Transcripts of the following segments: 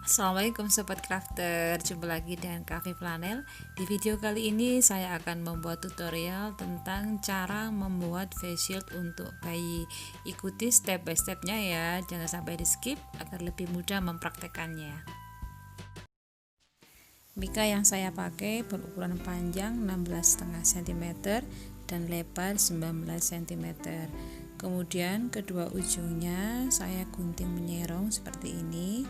Assalamualaikum Sobat Crafter, jumpa lagi dengan Cafe Flanel. Di video kali ini saya akan membuat tutorial tentang cara membuat face shield untuk bayi. Ikuti step by stepnya ya, jangan sampai di skip agar lebih mudah mempraktekannya. Mika yang saya pakai berukuran panjang 16,5 cm dan lebar 19 cm. Kemudian kedua ujungnya saya gunting menyerong seperti ini.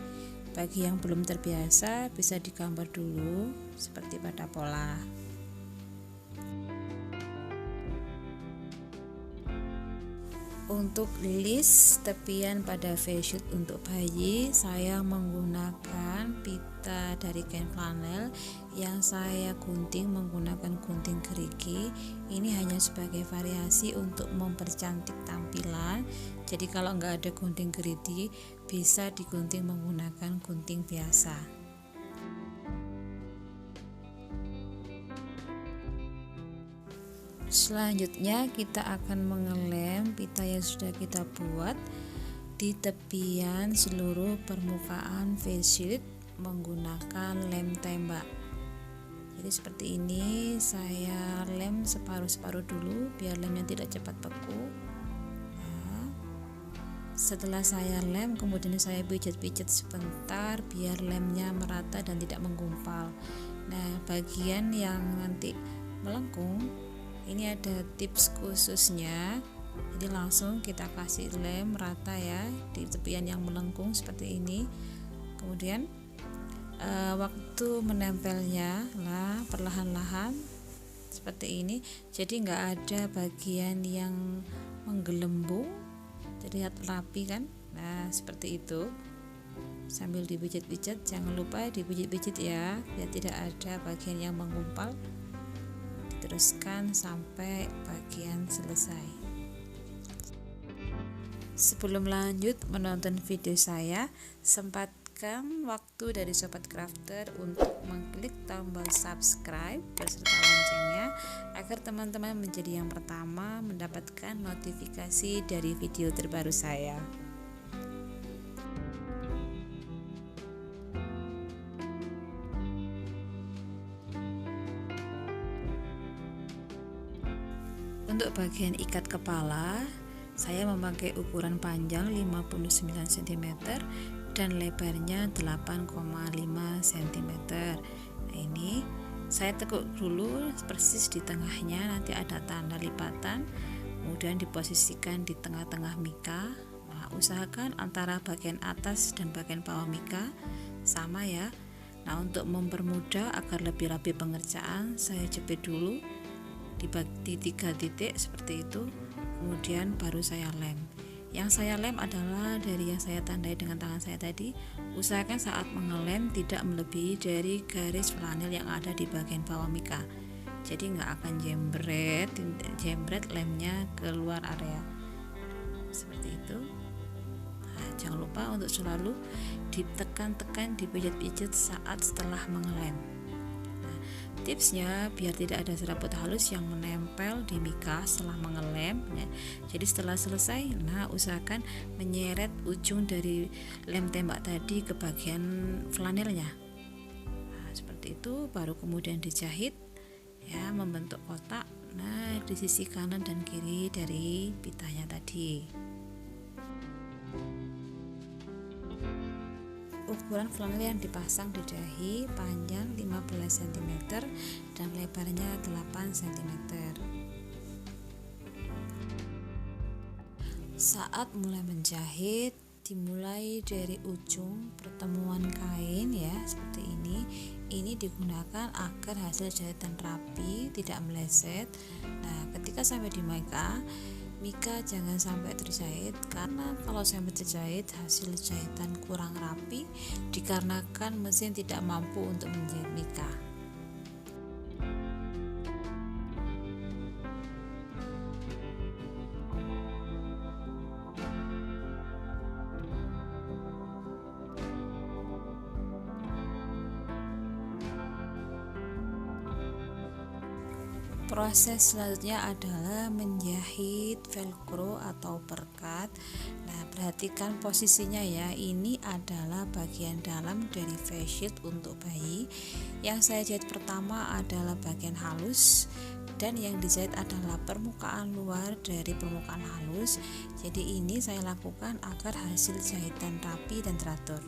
Bagi yang belum terbiasa bisa digambar dulu seperti pada pola. Untuk list tepian pada face shield untuk bayi, saya menggunakan pita dari kain flanel yang saya gunting menggunakan gunting gerigi. Ini hanya sebagai variasi untuk mempercantik tampilan. Jadi kalau nggak ada gunting gerigi, bisa digunting menggunakan gunting biasa. Selanjutnya kita akan mengelem pita yang sudah kita buat di tepian seluruh permukaan face shield menggunakan lem tembak. Jadi seperti ini, saya lem separuh-separuh dulu biar lemnya tidak cepat beku. Nah, setelah saya lem, kemudian saya pijat-pijat sebentar biar lemnya merata dan tidak menggumpal. Nah, bagian yang nanti melengkung ini ada tips khususnya, jadi langsung kita kasih lem rata ya di tepian yang melengkung seperti ini. Kemudian waktu menempelnya lah perlahan-lahan seperti ini, jadi nggak ada bagian yang menggelembung, terlihat rapi kan. Nah seperti itu, sambil dipijat-pijat, jangan lupa dipijat-pijat ya biar tidak ada bagian yang menggumpal. Teruskan sampai bagian selesai. Sebelum lanjut menonton video saya, sempatkan waktu dari Sobat Crafter untuk mengklik tombol subscribe beserta loncengnya agar teman-teman menjadi yang pertama mendapatkan notifikasi dari video terbaru saya. Untuk bagian ikat kepala, saya memakai ukuran panjang 59 cm dan lebarnya 8,5 cm. Nah, ini saya tekuk dulu persis di tengahnya, nanti ada tanda lipatan, kemudian diposisikan di tengah-tengah mika. Nah, usahakan antara bagian atas dan bagian bawah mika sama ya. Nah, untuk mempermudah agar lebih rapi pengerjaan, saya jepit dulu di 3 titik seperti itu, kemudian baru saya lem. Yang saya lem adalah dari yang saya tandai dengan tangan saya tadi. Usahakan saat mengelem tidak melebihi dari garis flanel yang ada di bagian bawah mika, jadi nggak akan jembret lemnya keluar area seperti itu. Nah, jangan lupa untuk selalu ditekan-tekan, dipijat-pijat saat setelah mengelem. Tipsnya biar tidak ada serabut halus yang menempel di mika setelah mengelem ya. Jadi setelah selesai, nah usahakan menyeret ujung dari lem tembak tadi ke bagian flanelnya. Nah, seperti itu, baru kemudian dijahit ya membentuk kotak. Nah di sisi kanan dan kiri dari pitanya tadi. Ukuran flanel yang dipasang di dahi panjang 15 cm dan lebarnya 8 cm. Saat mulai menjahit, dimulai dari ujung pertemuan kain ya, seperti ini. Ini digunakan agar hasil jahitan rapi, tidak meleset. Nah, ketika sampai di mika jangan sampai terjahit, karena kalau sampai terjahit hasil jahitan kurang rapi dikarenakan mesin tidak mampu untuk menjahit mika. Proses selanjutnya adalah menjahit velcro atau perkat. Nah, perhatikan posisinya ya. Ini adalah bagian dalam dari face shield untuk bayi. Yang saya jahit pertama adalah bagian halus, dan yang dijahit adalah permukaan luar dari permukaan halus. Jadi ini saya lakukan agar hasil jahitan rapi dan teratur.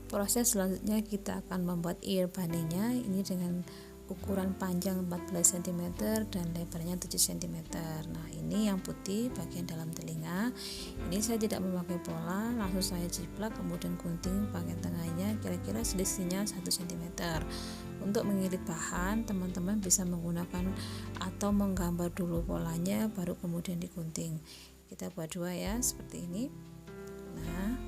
Proses selanjutnya kita akan membuat ear bunny-nya. Ini dengan ukuran panjang 14 cm dan lebarnya 7 cm. Nah, ini yang putih bagian dalam telinga. Ini saya tidak memakai pola, langsung saya jiplak kemudian gunting bagian tengahnya, kira-kira selisihnya 1 cm. Untuk mengirit bahan, teman-teman bisa menggunakan atau menggambar dulu polanya baru kemudian digunting. Kita buat dua ya, seperti ini. Nah,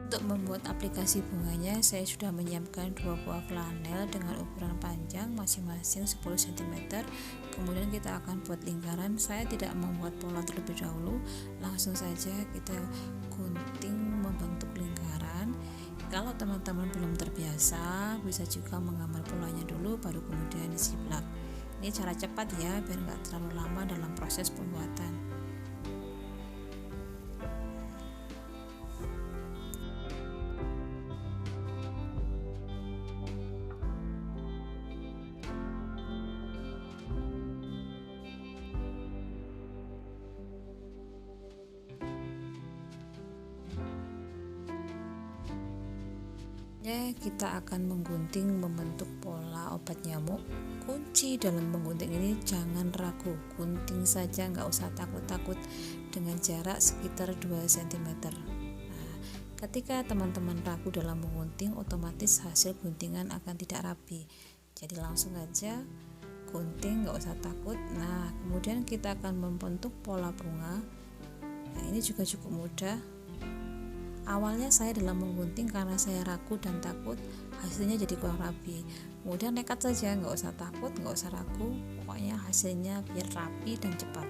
untuk membuat aplikasi bunganya, saya sudah menyiapkan 2 buah flanel dengan ukuran panjang masing-masing 10 cm. Kemudian kita akan buat lingkaran. Saya tidak membuat pola terlebih dahulu, langsung saja kita gunting membentuk lingkaran. Kalau teman-teman belum terbiasa, bisa juga menggambar polanya dulu baru kemudian disiplak. Ini cara cepat ya, biar nggak terlalu lama dalam proses pembuatan. Kita akan menggunting membentuk pola obat nyamuk. Kunci dalam menggunting ini jangan ragu, gunting saja, nggak usah takut-takut, dengan jarak sekitar 2 cm. Nah, ketika teman-teman ragu dalam menggunting, otomatis hasil guntingan akan tidak rapi. Jadi langsung aja gunting, nggak usah takut. Nah, kemudian kita akan membentuk pola bunga. Nah, ini juga cukup mudah. Awalnya saya dalam menggunting karena saya ragu dan takut hasilnya jadi kurang rapi. Kemudian nekat saja, nggak usah takut, nggak usah ragu, pokoknya hasilnya biar rapi dan cepat.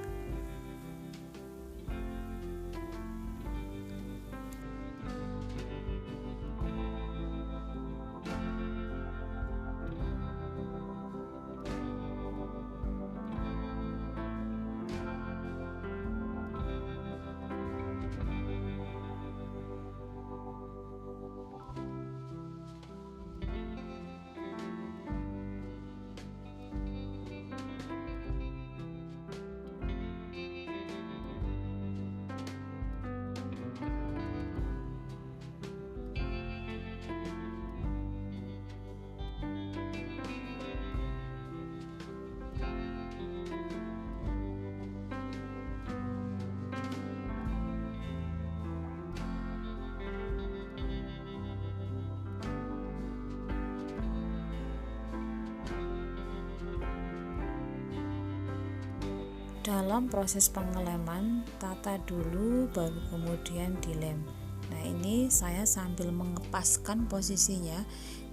Dalam proses pengeleman, tata dulu baru kemudian dilem. Nah, ini saya sambil mengepaskan posisinya,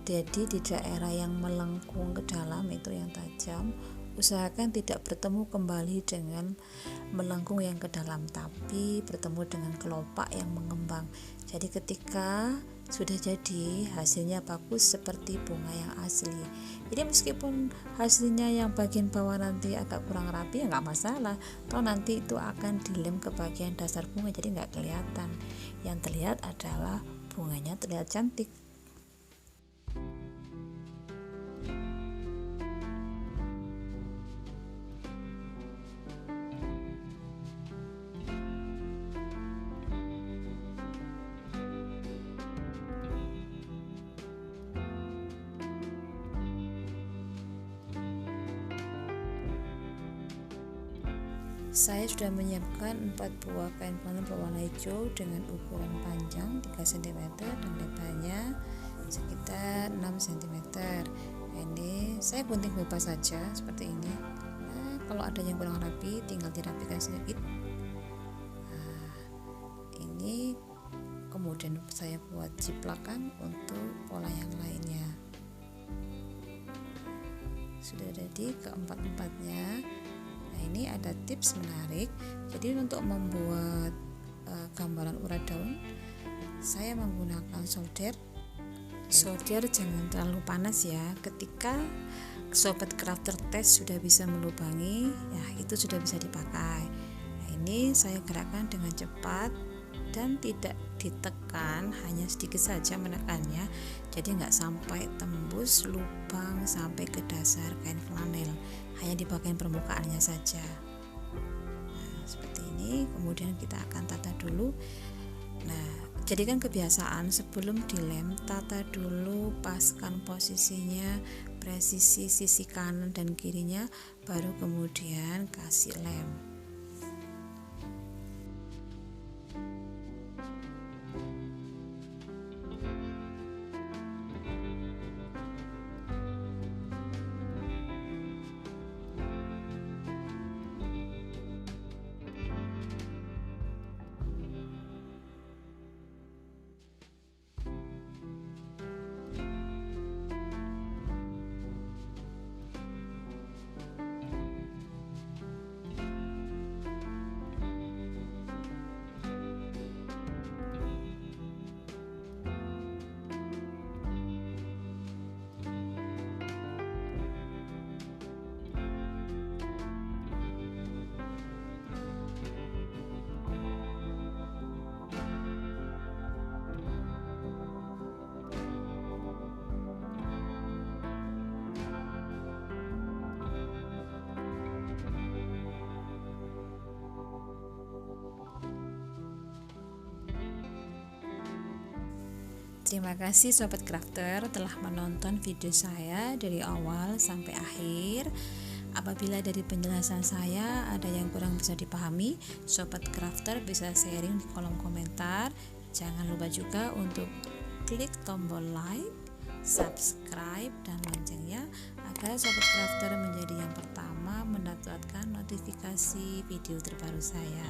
jadi di daerah yang melengkung ke dalam itu yang tajam, usahakan tidak bertemu kembali dengan melengkung yang ke dalam, tapi bertemu dengan kelopak yang mengembang. Jadi ketika sudah jadi, hasilnya bagus seperti bunga yang asli. Jadi meskipun hasilnya yang bagian bawah nanti agak kurang rapi, ya nggak masalah, toh nanti itu akan dilem ke bagian dasar bunga, jadi nggak kelihatan. Yang terlihat adalah bunganya terlihat cantik. Saya sudah menyiapkan 4 buah kain penuh berwarna hijau dengan ukuran panjang 3 cm dan lebarnya sekitar 6 cm. Ini saya gunting bebas saja seperti ini. Nah, kalau ada yang kurang rapi tinggal dirapikan sedikit. Nah, ini kemudian saya buat jiplakan untuk pola yang lainnya. Sudah jadi keempat-empatnya. Nah, ini ada tips menarik. Jadi untuk membuat gambaran urat daun, saya menggunakan solder. Solder jangan terlalu panas ya. Ketika sobat crafter test sudah bisa melubangi, ya itu sudah bisa dipakai. Nah, ini saya gerakkan dengan cepat dan tidak ditekan, hanya sedikit saja menekannya, jadi nggak sampai tembus lubang sampai ke dasar kain flanel, hanya di bagian permukaannya saja. Nah, seperti ini. Kemudian kita akan tata dulu. Nah, jadikan kebiasaan sebelum dilem, tata dulu, paskan posisinya, presisi sisi kanan dan kirinya, baru kemudian kasih lem. Terima kasih Sobat Crafter telah menonton video saya dari awal sampai akhir. Apabila dari penjelasan saya ada yang kurang bisa dipahami, Sobat Crafter bisa sharing di kolom komentar. Jangan lupa juga untuk klik tombol like, subscribe, dan loncengnya agar Sobat Crafter menjadi yang pertama mendapatkan notifikasi video terbaru saya.